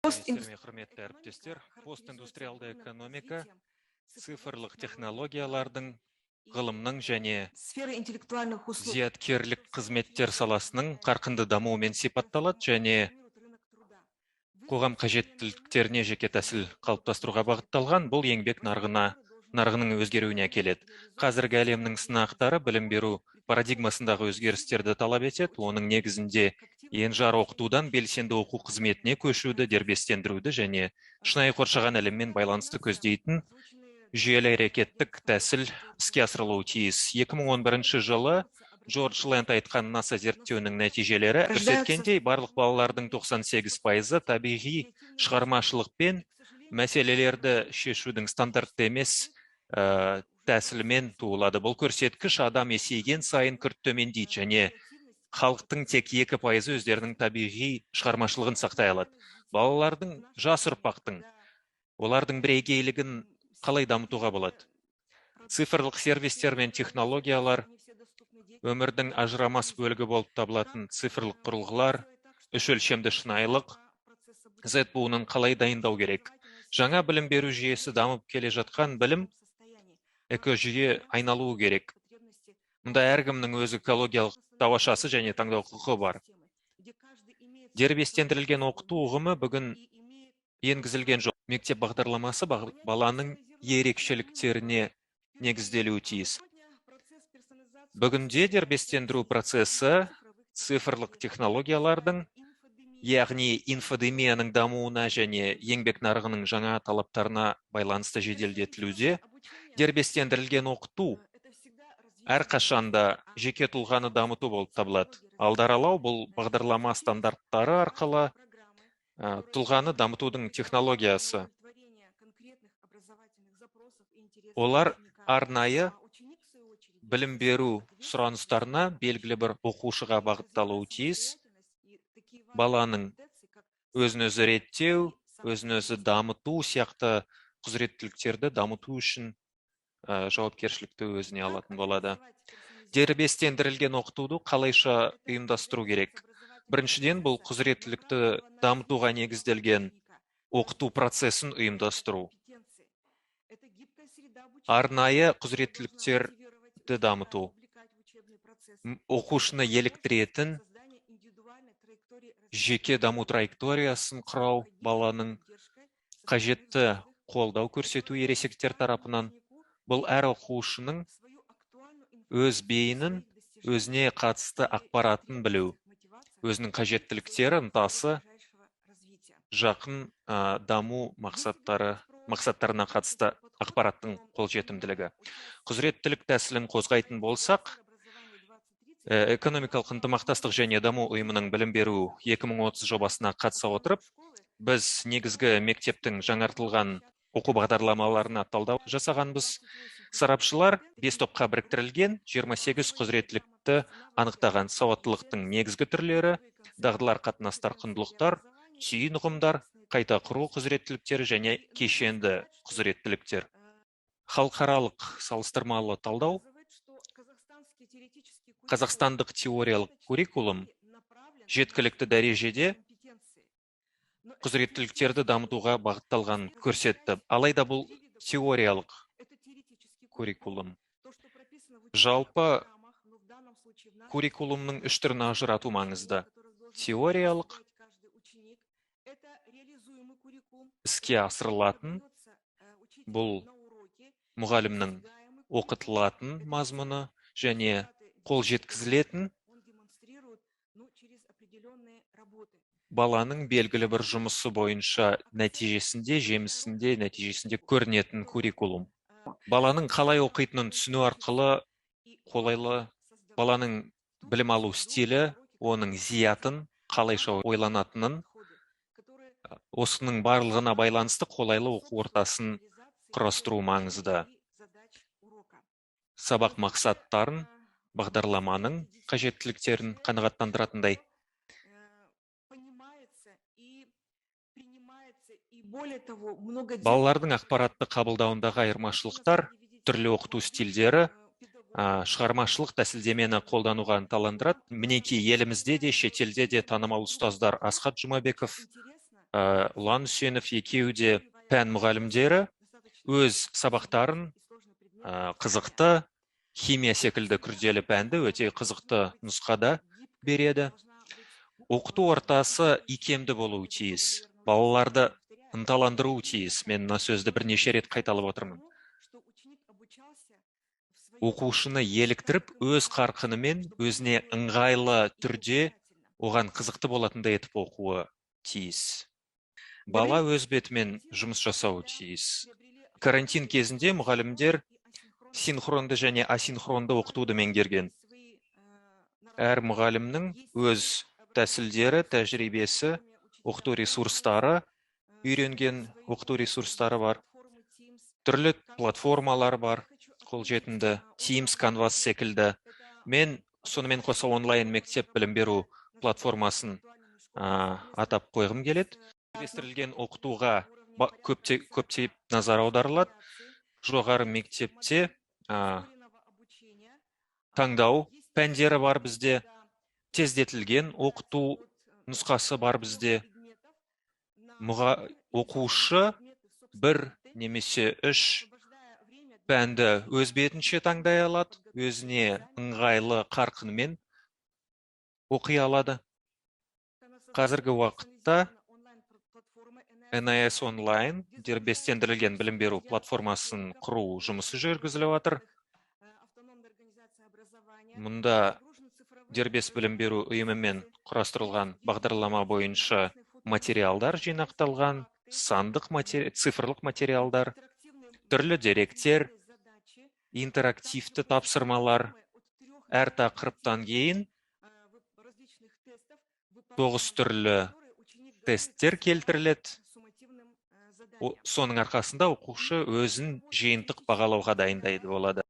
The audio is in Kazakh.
Esтерме құрметті әріптестер, постиндустриалды экономика, цифрлық технологиялардың, ғылымның және зияткерлік қызметтер саласының қарқынды дамуымен сипатталады және қоғам қажеттіліктеріне жеке тәсіл қалыптастыруға бағытталған бұл еңбек нарығының өзгеруіне әкеледі. Қазіргі әлемнің сынақтары білім беру парадигмасындағы өзгерістерді талап етеді, оның негізінде енжар оқытудан белсенді оқу қызметіне көшуді, дербестендіруді және шынайы қоршаған әлеммен байланысты көздейтін жүйелі әрекеттік тәсіл іске асырылуы тиіс. 2011 жылы Джордж Ленд айтқан NASA зерттеуінің нәтижелері көрсеткендей, барлық балалардың 98% табиғи шығармашылықпен мәселелерді шешудің стандартты емес тәсілімен туылады. Бұл көрсеткіш адам есейген сайын күрт төмендейді және халықтың тек 2% өздерінің табиғи шығармашылығын сақтай алады. Балалардың, жас ұрпақтың, олардың бірегейлігін қалай дамытуға болады? Цифрлық сервистер мен технологиялар, өмірдің ажырамас бөлігі болып табылатын цифрлық құрылғылар, үш өлшемді шынайылық, Z буынын қалай дайындау керек? Жаңа білім беру жүйесі дамып келе жатқан білім экожүйе айналуы керек. Мұнда әркімнің өз экологиялық тауашасы және таңдау құқығы бар. Дербестендірілген оқыту ұғымы бүгін енгізілген жоқ. Мектеп бағдарламасы баланың ерекшеліктеріне негізделуі тиіс. Бүгінде дербестендіру процесі цифрлық технологиялардың, яғни инфодемияның дамуына және еңбек нарығының жаңа талаптарына байланысты жеделдетілуде. Дербестендірілген оқыту әрқашанда жеке тұлғаны дамыту болып табылады. Алдаралау бұл бағдарлама стандарттары арқылы тұлғаны дамытудың технологиясы. Олар арнайы білім беру сұраныстарына белгілі бір оқушыға бағытталуы тиіс. Баланың өзін-өзі реттеу, өзін-өзі дамыту сияқты құзыреттіліктерді дамыту үшін жауапкершілікті өзіне алатын болады. Дербестендірілген оқытуды қалайша ұйымдастыру керек? Біріншіден, бұл құзыреттілікті дамытуға негізделген оқыту процесін ұйымдастыру. Арнайы құзыреттіліктерді дамыту. Оқушыны еліктіретін жеке даму траекториясын құрау, баланың қажетті қолдау көрсету ересектер тарапынан. Бұл әр оқушының өз бейінін, өзіне қатысты ақпаратын білу, өзінің қажеттіліктері, ынтасы, жақын даму мақсаттарына қатысты ақпараттың қолжетімділігі. Құзыреттілік тәсілін қозғайтын болсақ, экономикалық ынтымақтастық және даму ұйымының білім беру 2030 жобасына қатыса отырып, біз негізгі мектептің жаңартылған оқу бағдарламаларына талдау жасағанбыз. Сарапшылар 5 топқа біріктірілген 28 құзыреттілікті анықтаған. Сауаттылықтың негізгі түрлері, дағдылар, қатынастар, құндылықтар, түйін ұғымдар, қайта құру құзыреттіліктері және кешенді құзыреттіліктер. Халықаралық салыстырмалы талдау. Қазақстандық теориялық куррикулум жеткілікті дәрежеде құзыреттіліктерді дамытуға бағытталған көрсетті. Алайда бұл теориялық куррикулум. Жалпы куррикулумның үш түрін ажырату маңызды. Теориялық, іске асырылатын, бұл мұғалімнің оқытылатын мазмұны және қол жеткізілетін баланың белгілі бір жұмысы бойынша нәтижесінде көрінетін куррикулум. Баланың қалай оқитынын түсіну арқылы қолайлы баланың білім алу стилі, оның зиятын, қалайша ойланатынын, осының барлығына байланысты қолайлы оқу ортасын құрастыру маңызды. Сабақ мақсаттарын, бағдарламаның қажеттіліктерін қанағаттандыратындай. Балалардың ақпаратты қабылдауындағы айырмашылықтар, түрлі оқыту стильдері, шығармашылық тәсілдемені қолдануға ынталандырады. Мінекей елімізде де, шетелде де танымал ұстаздар Асхат Жұмабеков Ұлан Үсенов екеуі де пән мұғалімдері өз сабақтарын қызықты, химия секілді күрделі пәнді өте қызықты нұсқада береді. Оқыту ортасы икемді болуы тиіс. Балаларды ынталандыруы тиіс. Мен мына сөзді бірнеше рет қайталап отырмын. Оқушыны еліктіріп, өз қарқынымен, өзіне ыңғайлы түрде оған қызықты болатындай етіп оқуы тиіс. Бала өз бетімен жұмыс жасауы тиіс. Карантин кезінде мұғалімдер синхронды және асинхронды оқытуды меңгерген. Әр мұғалімнің өз тәсілдері, тәжірибесі, оқыту ресурстары, үйренген оқыту ресурстары бар. Түрлі платформалар бар, қолжетімді, Teams, Canvas секілді. Мен сонымен қоса онлайн мектеп білім беру платформасын атап қойғым келеді. Үйлестірілген оқытуға көптеп назар аударылады. Жоғары мектепте таңдау пәндері бар бізде, тездетілген оқыту нұсқасы бар бізде. Оқушы бір немесе үш пәнді өз бетінше таңдай алады, өзіне ыңғайлы қарқынмен оқи алады. Қазіргі уақытта NIS онлайн дербестендірілген білім беру платформасын құру жұмысы жүргізіліп жатыр. Мұнда дербес білім беру ұйымымен құрастырылған бағдарлама бойынша материалдар жинақталған, цифрлық материалдар, түрлі деректер, интерактивті тапсырмалар. Әр тақырыптан кейін 9 түрлі тесттер келтіріледі. Соның арқасында оқушы өзін жиынтық бағалауға дайындайды болады.